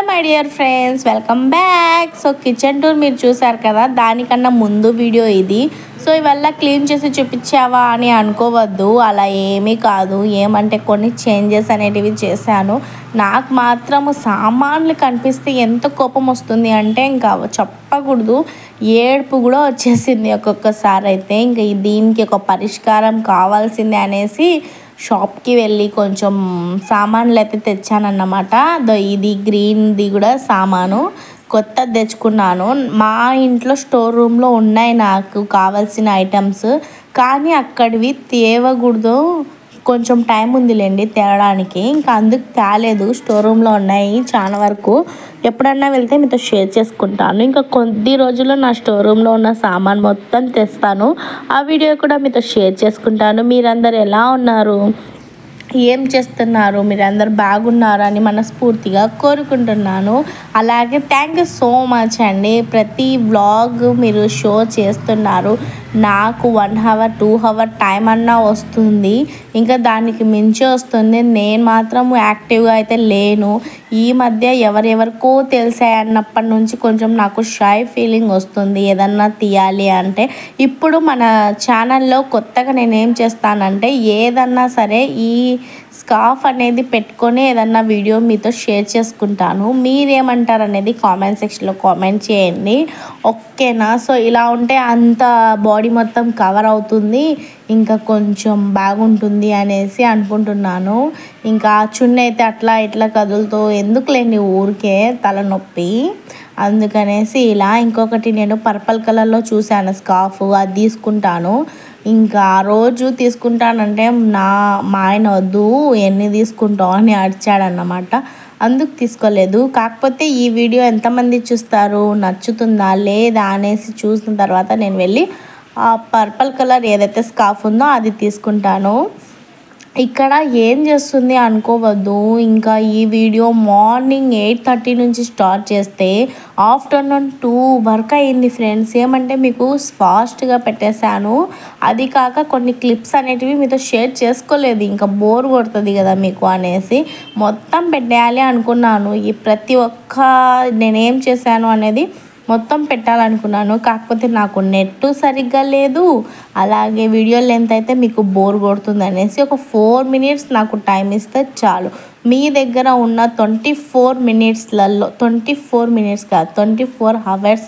My dear friends, welcome back. So kitchen tour మీరు చూసారు కదా, దానికన్నా ముందు వీడియో ఇది. సో ఇవల్ల క్లీన్ చేసి చూపించావా అని అనుకోవద్దు, అలా ఏమీ కాదు. ఏమంటే కొన్ని చేంజెస్ అనేటివి చేశాను. నాకు మాత్రము సామాన్లు కనిపిస్తే ఎంత కోపం వస్తుంది అంటే ఇంకా చెప్పకూడదు, ఏడుపు కూడా వచ్చేసింది ఒక్కొక్కసారి. అయితే ఇంకా దీనికి ఒక పరిష్కారం కావాల్సిందే అనేసి షాప్కి వెళ్ళి కొంచెం సామాన్లు అయితే తెచ్చానన్నమాట. ఇది గ్రీన్ది కూడా సామాను కొత్తది తెచ్చుకున్నాను. మా ఇంట్లో స్టోర్ రూమ్లో ఉన్నాయి నాకు కావాల్సిన ఐటమ్స్, కానీ అక్కడివి తేవకూడదు, కొంచెం టైం ఉందిలేండి తేవడానికి. ఇంకా అందుకు తేలేదు, స్టోర్ రూమ్లో ఉన్నాయి చాలా వరకు. ఎప్పుడన్నా వెళ్తే మీతో షేర్ చేసుకుంటాను. ఇంకా కొద్ది రోజుల్లో నా స్టోర్ రూమ్లో ఉన్న సామాన్ మొత్తం తెస్తాను, ఆ వీడియో కూడా మీతో షేర్ చేసుకుంటాను. మీరందరూ ఎలా ఉన్నారు, ఏం చేస్తున్నారు, మీరందరూ బాగున్నారని మనస్ఫూర్తిగా కోరుకుంటున్నాను. అలాగే థ్యాంక్ యూ సో మచ్ అండి. ప్రతి వ్లాగ్ మీరు షో చేస్తున్నారు, నాకు 1 hour 2 hour టైం అన్నా వస్తుంది, ఇంకా దానికి మించి వస్తుంది. నేను మాత్రం యాక్టివ్గా అయితే లేను. ఈ మధ్య ఎవరెవరికో తెలిసాయన్నప్పటి నుంచి కొంచెం నాకు షై ఫీలింగ్ వస్తుంది ఏదన్నా తీయాలి అంటే. ఇప్పుడు మన ఛానల్లో కొత్తగా నేను ఏం చేస్తానంటే, ఏదన్నా సరే ఈ స్కార్ఫ్ అనేది పెట్టుకొని ఏదన్నా వీడియో మీతో షేర్ చేసుకుంటాను. మీరేమంటారు అనేది కామెంట్ సెక్షన్లో కామెంట్ చేయండి, ఓకేనా? సో ఇలా ఉంటే అంత బాడీ మొత్తం కవర్ అవుతుంది, ఇంకా కొంచెం బాగుంటుంది అనేసి అనుకుంటున్నాను. ఇంకా చున్నీ అయితే అట్లా ఇట్లా కదులుతూ ఎందుకులేండి ఊరికే తలనొప్పి, అందుకనేసి ఇలా. ఇంకొకటి నేను పర్పుల్ కలర్లో చూశాను స్కార్ఫ్, అది తీసుకుంటాను. ఇంకా ఆ రోజు తీసుకుంటానంటే మా ఆయన వద్దు, ఎన్ని తీసుకుంటావు అని అడిచాడన్నమాట, అందుకు తీసుకోలేదు. కాకపోతే ఈ వీడియో ఎంతమంది చూస్తారు, నచ్చుతుందా లేదా అనేసి చూసిన తర్వాత నేను వెళ్ళి ఆ పర్పుల్ కలర్ ఏదైతే స్కార్ఫ్ ఉందో అది తీసుకుంటాను. ఇక్కడ ఏం చేస్తుంది అనుకోవద్దు, ఇంకా ఈ వీడియో మార్నింగ్ 8:30 నుంచి స్టార్ట్ చేస్తే ఆఫ్టర్నూన్ 2 వరకు అయింది ఫ్రెండ్స్. ఏమంటే మీకు ఫాస్ట్గా పెట్టేశాను, అది కాక కొన్ని క్లిప్స్ అనేటివి మీతో షేర్ చేసుకోలేదు, ఇంకా బోర్ కొడుతుంది కదా మీకు అనేసి మొత్తం పెట్టేయాలి అనుకున్నాను. ఈ ప్రతి ఒక్క నేనేం చేశాను అనేది మొత్తం పెట్టాలనుకున్నాను. కాకపోతే నాకు నెట్ సరిగ్గా లేదు, అలాగే వీడియో లెంత్ అయితే మీకు బోర్ కొడుతుంది అనేసి ఒక 4 minutes నాకు టైం ఇస్తే చాలు. మీ దగ్గర ఉన్న 24 minutesలలో 24 minutes కాదు 24 hours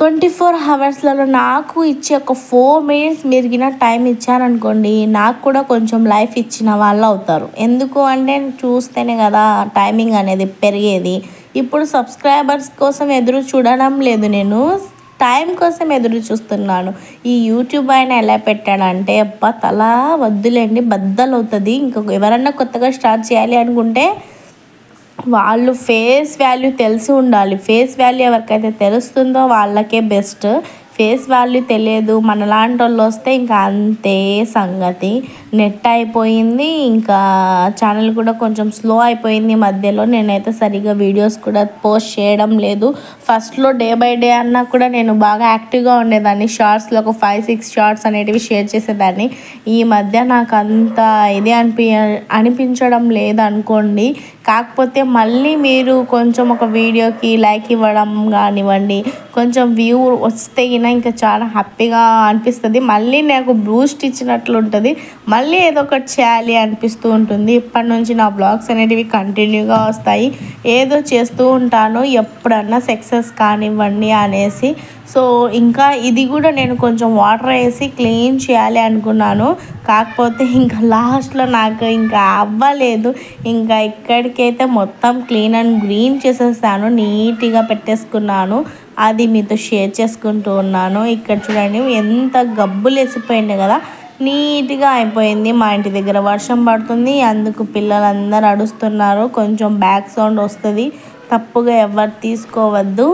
24 hoursలలో నాకు ఇచ్చే ఒక 4 minutes మీరిగిన టైం ఇచ్చారనుకోండి, నాకు కూడా కొంచెం లైఫ్ ఇచ్చిన వాళ్ళు అవుతారు. ఎందుకు అంటే చూస్తేనే కదా టైమింగ్ అనేది పెరిగేది. ఇప్పుడు సబ్స్క్రైబర్స్ కోసం ఎదురు చూడడం లేదు, నేను టైం కోసం ఎదురు చూస్తున్నాను. ఈ యూట్యూబ్ ఆయన ఎలా పెట్టాడంటే అబ్బా తల వద్దులేండి, బద్దలు అవుతుంది. ఇంకా ఎవరన్నా కొత్తగా స్టార్ట్ చేయాలి అనుకుంటే వాళ్ళు ఫేస్ వాల్యూ తెలిసి ఉండాలి. ఫేస్ వాల్యూ ఎవరికైతే తెలుస్తుందో వాళ్ళకే బెస్ట్. ఫేస్ వాల్యూ తెలియదు మనలాంటి వాళ్ళు వస్తే ఇంకా అంతే సంగతి. నెట్ అయిపోయింది, ఇంకా ఛానల్ కూడా కొంచెం స్లో అయిపోయింది మధ్యలో. నేనైతే సరిగా వీడియోస్ కూడా పోస్ట్ చేయడం లేదు. ఫస్ట్లో డే బై డే అన్నా కూడా నేను బాగా యాక్టివ్గా ఉండేదాన్ని, షార్ట్స్లో ఒక 5-6 షార్ట్స్ అనేటివి షేర్ చేసేదాన్ని. ఈ మధ్య నాకు అంత ఇది అనిపించడం లేదనుకోండి. కాకపోతే మళ్ళీ మీరు కొంచెం ఒక వీడియోకి లైక్ ఇవ్వడం కానివ్వండి, కొంచెం వ్యూ వస్తే ఇంకా చాలా హ్యాపీగా అనిపిస్తుంది. మళ్ళీ నాకు బూస్ట్ ఇచ్చినట్లు ఉంటుంది, మళ్ళీ ఏదో ఒకటి చేయాలి అనిపిస్తూ ఉంటుంది. ఇప్పటి నుంచి నా బ్లాగ్స్ అనేటివి కంటిన్యూగా వస్తాయి, ఏదో చేస్తూ ఉంటాను, ఎప్పుడన్నా సక్సెస్ కానివ్వండి అనేసి. సో ఇంకా ఇది కూడా నేను కొంచెం వాటర్ వేసి క్లీన్ చేయాలి అనుకున్నాను, కాకపోతే ఇంకా లాస్ట్లో నాకు ఇంకా అవ్వలేదు. ఇంకా ఇక్కడికైతే మొత్తం క్లీన్ అండ్ గ్రీన్ చేసేసాను, నీట్గా పెట్టేసుకున్నాను, అది మీతో షేర్ చేసుకుంటూ ఉన్నాను. ఇక్కడ చూడండి ఎంత గబ్బులు వేసిపోయింది కదా, నీట్గా అయిపోయింది. మా ఇంటి దగ్గర వర్షం పడుతుంది, అందుకు పిల్లలందరూ అడుస్తున్నారు, కొంచెం బ్యాక్ సౌండ్ వస్తుంది, తప్పుగా ఎవరు తీసుకోవద్దు.